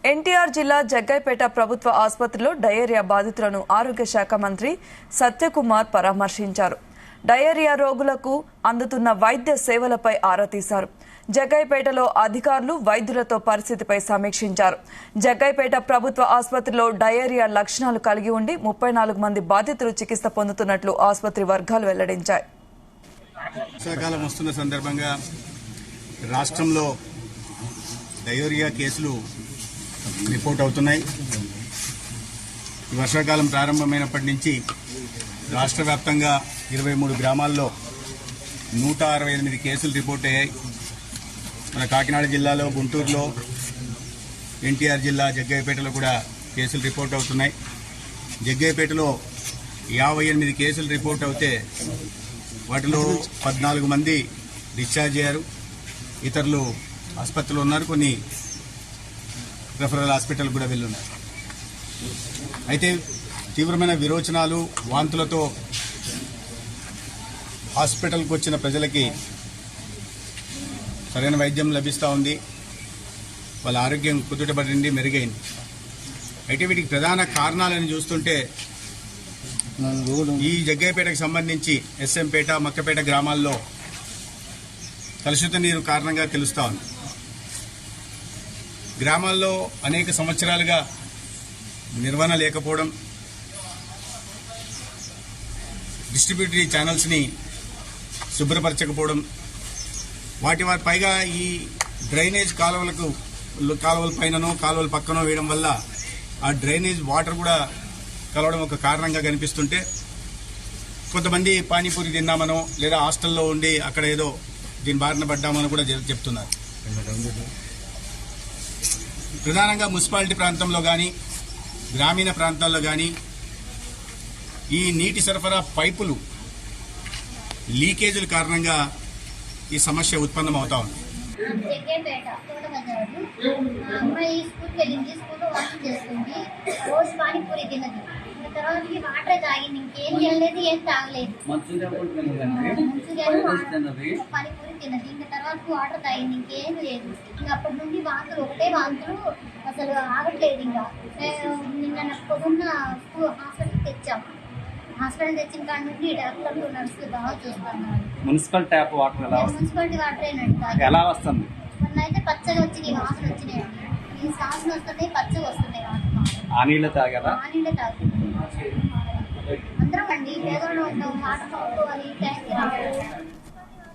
ఎన్టీఆర్ జిల్లా జగ్గైపేట ప్రభుత్వ ఆసుపత్రిలో డయేరియా బాధితులను ఆరోగ్య శాఖ మంత్రి సత్యకుమార్ పరామర్శించారు. డయేరియా రోగులకు అందుతున్న వైద్య సేవలపై ఆరా తీశారు. జగ్గైపేటలో అధికారులు వైద్యులతో పరిస్థితిపై సమీక్షించారు. జగ్గైపేట ప్రభుత్వ ఆసుపత్రిలో డయేరియా లక్షణాలు కలిగి ఉండి 34 మంది బాధితులు చికిత్స పొందుతున్నట్లు ఆసుపత్రి వర్గాలు వెల్లడించాయి. వర్షాకాలం వస్తున్న సందర్భంగా రాష్ట్రంలో డయేరియా కేసులు రిపోర్ట్ అవుతున్నాయి. ఈ వర్షాకాలం ప్రారంభమైనప్పటి నుంచి రాష్ట్ర వ్యాప్తంగా 23 గ్రామాల్లో 168 కేసులు రిపోర్ట్ అయ్యాయి. మన కాకినాడ జిల్లాలో, గుంటూరులో, ఎన్టీఆర్ జిల్లా జగ్గైపేటలో కూడా కేసులు రిపోర్ట్ అవుతున్నాయి. జగ్గైపేటలో 58 కేసులు రిపోర్ట్ అవుతే వాటిలో 14 మంది డిశ్చార్జ్ అయ్యారు. ఇతరులు ఆసుపత్రిలో ఉన్నారు. కొన్ని రెఫరల్ హాస్పిటల్ కూడా వెళ్ళున్నారు. అయితే తీవ్రమైన విరోచనాలు, వాంతులతో హాస్పిటల్కి వచ్చిన ప్రజలకి సరైన వైద్యం లభిస్తూ ఉంది. వాళ్ళ ఆరోగ్యం కుదుటపడింది, మెరుగైంది. అయితే వీటికి ప్రధాన కారణాలను చూస్తుంటే ఈ జగ్గైపేటకు సంబంధించి ఎస్ఎంపేట, మక్కపేట గ్రామాల్లో కలుషిత నీరు కారణంగా తెలుస్తా ఉంది. గ్రామాల్లో అనేక సంవత్సరాలుగా నిర్వహణ లేకపోవడం, డిస్ట్రిబ్యూటరీ ఛానల్స్ని శుభ్రపరచకపోవడం, వాటి పైగా ఈ డ్రైనేజ్ కాలువల పైననో కాలువల పక్కనో వేయడం వల్ల ఆ డ్రైనేజ్ వాటర్ కూడా కలవడం ఒక కారణంగా కనిపిస్తుంటే, కొంతమంది పానీపూరి తిన్నామనో లేదా హాస్టల్లో ఉండి అక్కడ ఏదో దీని బారిన పడ్డామని కూడా చెప్తున్నారు. ప్రధానంగా మున్సిపాలిటీ ప్రాంతంలో కానీ, గ్రామీణ ప్రాంతాల్లో కానీ ఈ నీటి సరఫరా పైపులు లీకేజీల కారణంగా ఈ సమస్య ఉత్పన్నమవుతా ఉంది. అమ్మాయి స్కూల్కి వెళ్ళింది, స్కూల్లో వర్క్ చేస్తుంది, రోజు పానీపూరి తిన్నది. తర్వాత వాటర్ తాగింది, ఇంకేం తినలేదు, ఏం తాగలేదు. పానీపూరి తిన్నది, ఇంకా తర్వాత వాటర్ తాగింది, ఇంకేం లేదు. ఇంకా అప్పటి నుండి వాంతులు, ఒకటే వాంతులు, అసలు ఆగట్లేదు. ఇంకా నిన్న పొద్దున్న హాస్పిటల్కి తెచ్చాము. హాస్పిటల్ తెచ్చిన కాడ నుండి డాక్టర్లు, నర్సులు బాగా చూస్తున్నారు. మున్సిపల్ ట్యాప్ వాటర్ మున్సిపాలిటీ వాటరేనండి. ఎలా వస్తుంది? మొన్న అయితే పచ్చగా వచ్చినాయి, వాసన వచ్చినాయండి. ఈ వాసన వస్తున్నాయి, పచ్చగా వస్తున్నాయి వాటర్. ఆ నీళ్ళు తాగారా? ఆ నీళ్ళే తాగుతుంది. అందరం అండి పేదోళ్ళు ఉంటాం, వాటర్ కొనుక్కోవాలి, ట్యాంక్ రావాలి.